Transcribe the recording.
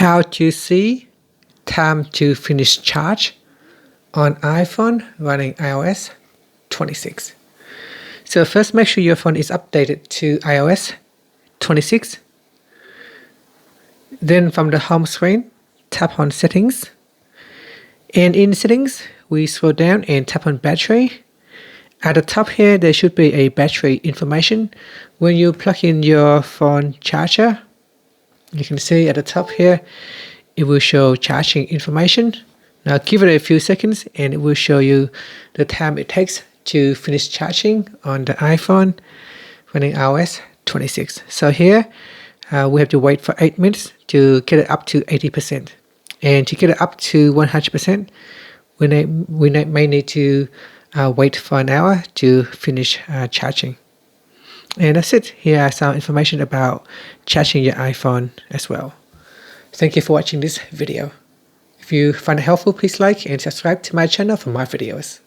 how to see time to finish charge on iPhone running iOS 26. So first, make sure your phone is updated to iOS 26. Then from the home screen, tap on Settings. And in Settings, we scroll down and tap on Battery. At the top here, there should be a battery information. When you plug in your phone charger, you can see at the top here, it will show charging information. Now give it a few seconds and it will show you the time it takes to finish charging on the iPhone running iOS 26. So here, we have to wait for 8 minutes to get it up to 80%. And to get it up to 100%, we may need to wait for an hour to finish charging. And that's it. Here are some information about charging your iPhone as well. Thank you for watching this video. If you find it helpful, please like and subscribe to my channel for more videos.